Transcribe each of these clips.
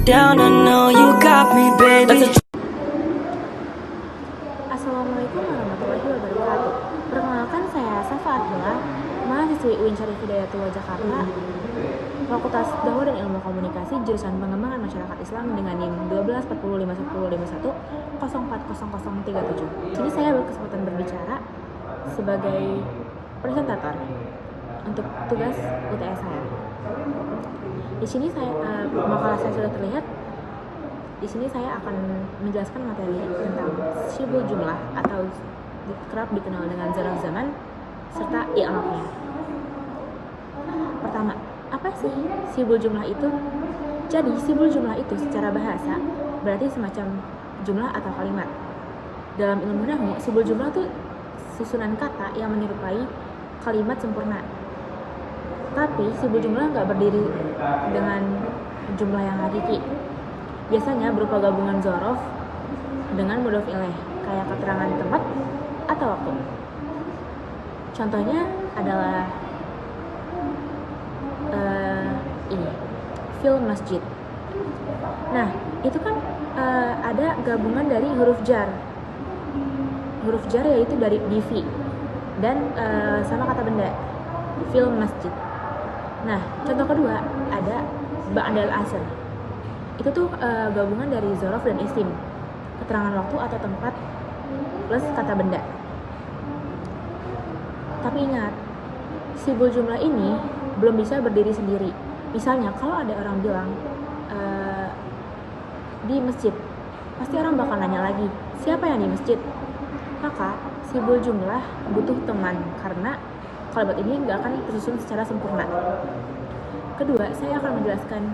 down, I know you got me, baby. Assalamualaikum warahmatullahi wabarakatuh. Perkenalkan, saya Safa Akila, mahasiswi UIN Syarif Hidayatullah Jakarta, Fakultas Dakwah dan Ilmu Komunikasi, jurusan Pengembangan Masyarakat Islam dengan NIM 12405151 Kini saya berkesempatan berbicara sebagai presentator untuk tugas UTS saya. Di sini makalah saya sudah terlihat. Di sini saya akan menjelaskan materi tentang syibul jumlah atau kerap dikenal dengan zarf zaman serta i'rabnya. Pertama, apa sih syibul jumlah itu? Jadi, syibul jumlah itu secara bahasa berarti semacam jumlah atau kalimat. Dalam ilmu nahwu, syibul jumlah itu susunan kata yang menyerupai kalimat sempurna. Tapi syibul jumlah nggak berdiri dengan jumlah yang hakiki. Biasanya berupa gabungan zorof dengan mudhof ilaih, kayak keterangan tempat atau waktu. Contohnya adalah ini, fil masjid. Nah, itu kan ada gabungan dari huruf jar. Huruf jar yaitu dari divi dan sama kata benda, fil masjid. Nah, contoh kedua ada ba'dal asr. Itu tuh gabungan dari zorof dan isim, keterangan waktu atau tempat plus kata benda. Tapi ingat, syibul jumlah ini belum bisa berdiri sendiri. Misalnya kalau ada orang bilang di masjid, pasti orang bakal nanya lagi, siapa yang di masjid? Maka syibul jumlah butuh teman karena kalimat ini nggak akan tersusun secara sempurna. Kedua, saya akan menjelaskan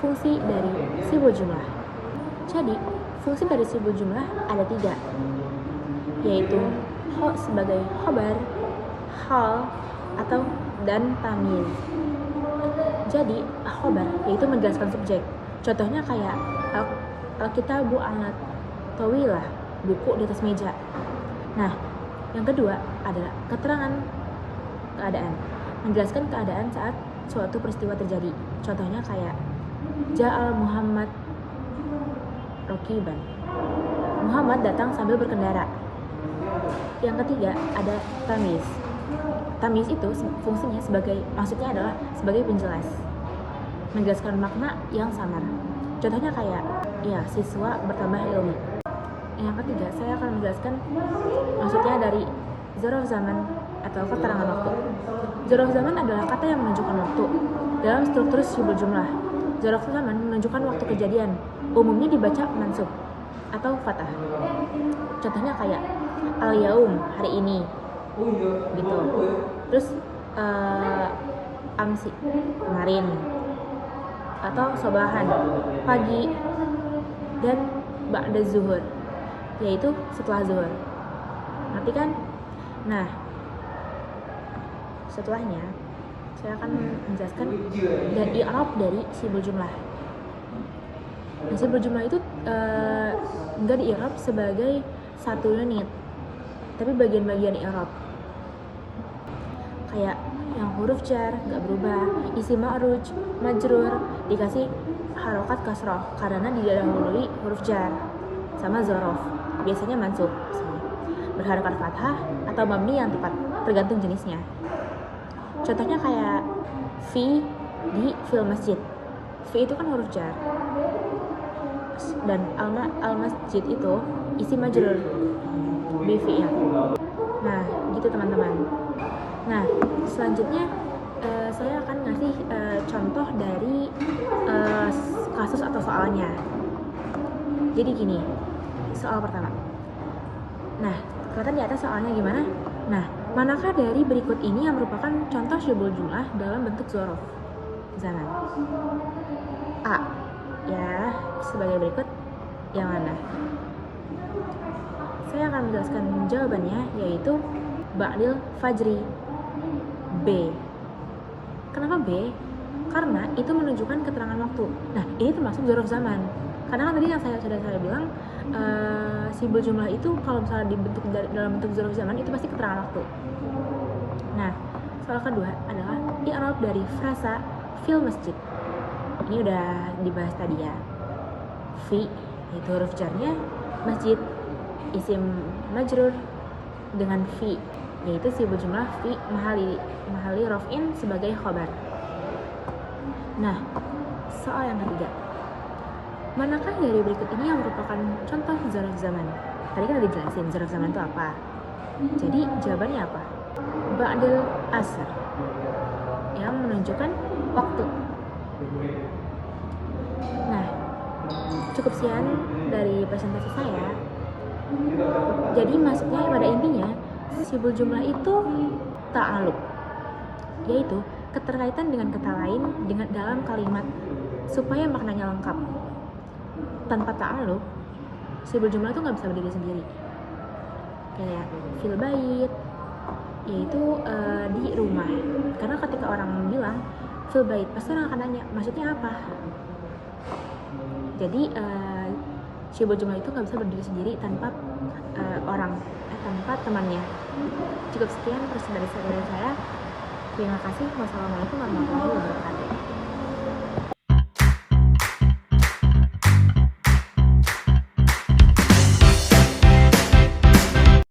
fungsi dari syibul jumlah. Jadi, fungsi dari syibul jumlah ada 3, yaitu sebagai khobar, hal, atau dan tamyiz. Jadi, khobar yaitu menjelaskan subjek. Contohnya kayak Al-Kitabu alat tawilah, buku di atas meja. Nah, yang kedua adalah keterangan keadaan, menjelaskan keadaan saat suatu peristiwa terjadi. Contohnya kayak Ja'al Muhammad Rokiban, Muhammad datang sambil berkendara. Yang ketiga ada tamyiz. Tamyiz itu fungsinya maksudnya adalah sebagai penjelas, menjelaskan makna yang samar. Contohnya kayak siswa bertambah ilmu. Yang ketiga, saya akan menjelaskan maksudnya dari zarf zaman atau keterangan waktu. Zarf zaman adalah kata yang menunjukkan waktu dalam struktur syibul jumlah. Zarf zaman menunjukkan waktu kejadian, umumnya dibaca mansub atau fathah. Contohnya kayak al-yaum, hari ini, gitu. Terus amsi, kemarin, atau sobahan, pagi, dan ba'da zuhur, yaitu setelah zuhur. Ngerti kan? Nah, setelahnya saya akan menjelaskan dan i'rab dari syibul jumlah. Nah, syibul jumlah itu enggak di-i'rab sebagai satu unit, tapi bagian-bagian i'rab. Kayak yang huruf jar enggak berubah, isim ma'ruj, majrur dikasih harokat kasroh karena didahului huruf jar, sama zorof biasanya mansub, berharokat fathah atau mabni yang tepat, tergantung jenisnya. Contohnya kayak fi di fil masjid. Fi itu kan huruf jar, dan al-masjid itu isim majrur bi fi'il. Nah, gitu teman-teman. Nah, selanjutnya saya akan ngasih contoh dari kasus atau soalnya. Jadi gini, soal pertama. Nah, kelihatan di atas soalnya gimana? Nah, manakah dari berikut ini yang merupakan contoh syibul jumlah dalam bentuk zorof zaman? A, ya sebagai berikut. Yang mana? Saya akan menjelaskan jawabannya, yaitu ba'dil fajri. B. Kenapa B? Karena itu menunjukkan keterangan waktu. Nah, ini termasuk zorof zaman. Karena kan tadi yang saya bilang, syibul jumlah itu kalau misalnya dibentuk dalam bentuk zorof zaman itu pasti keterangan waktu. Nah, soal kedua adalah i'rab dari frasa fil masjid. Ini udah dibahas tadi ya. fi yaitu huruf jarnya masjid, isim majrur dengan fi yaitu sibul jumlah fi mahali raf'in sebagai khobar. Nah, soal yang ketiga, manakah dari berikut ini yang merupakan contoh zarf zaman? Tadi kan udah dijelasin zarf zaman itu apa. Jadi jawabannya apa? Ba'dal asr, yang menunjukkan waktu. Nah, cukup sekian dari presentasi saya. Jadi maksudnya pada intinya sibul jumlah itu ta'aluk, yaitu keterkaitan dengan kata lain dengan dalam kalimat supaya maknanya lengkap. Tanpa ta'aluk, sibul jumlah itu nggak bisa berdiri sendiri. Kayak fil bait, yaitu di rumah. Karena ketika orang bilang fil bait, pasti orang akan nanya maksudnya apa. Jadi sibul jumlah itu nggak bisa berdiri sendiri tanpa tanpa temannya. Cukup sekian presentasi dari saya. Terima kasih. Wassalamualaikum warahmatullahi wabarakatuh.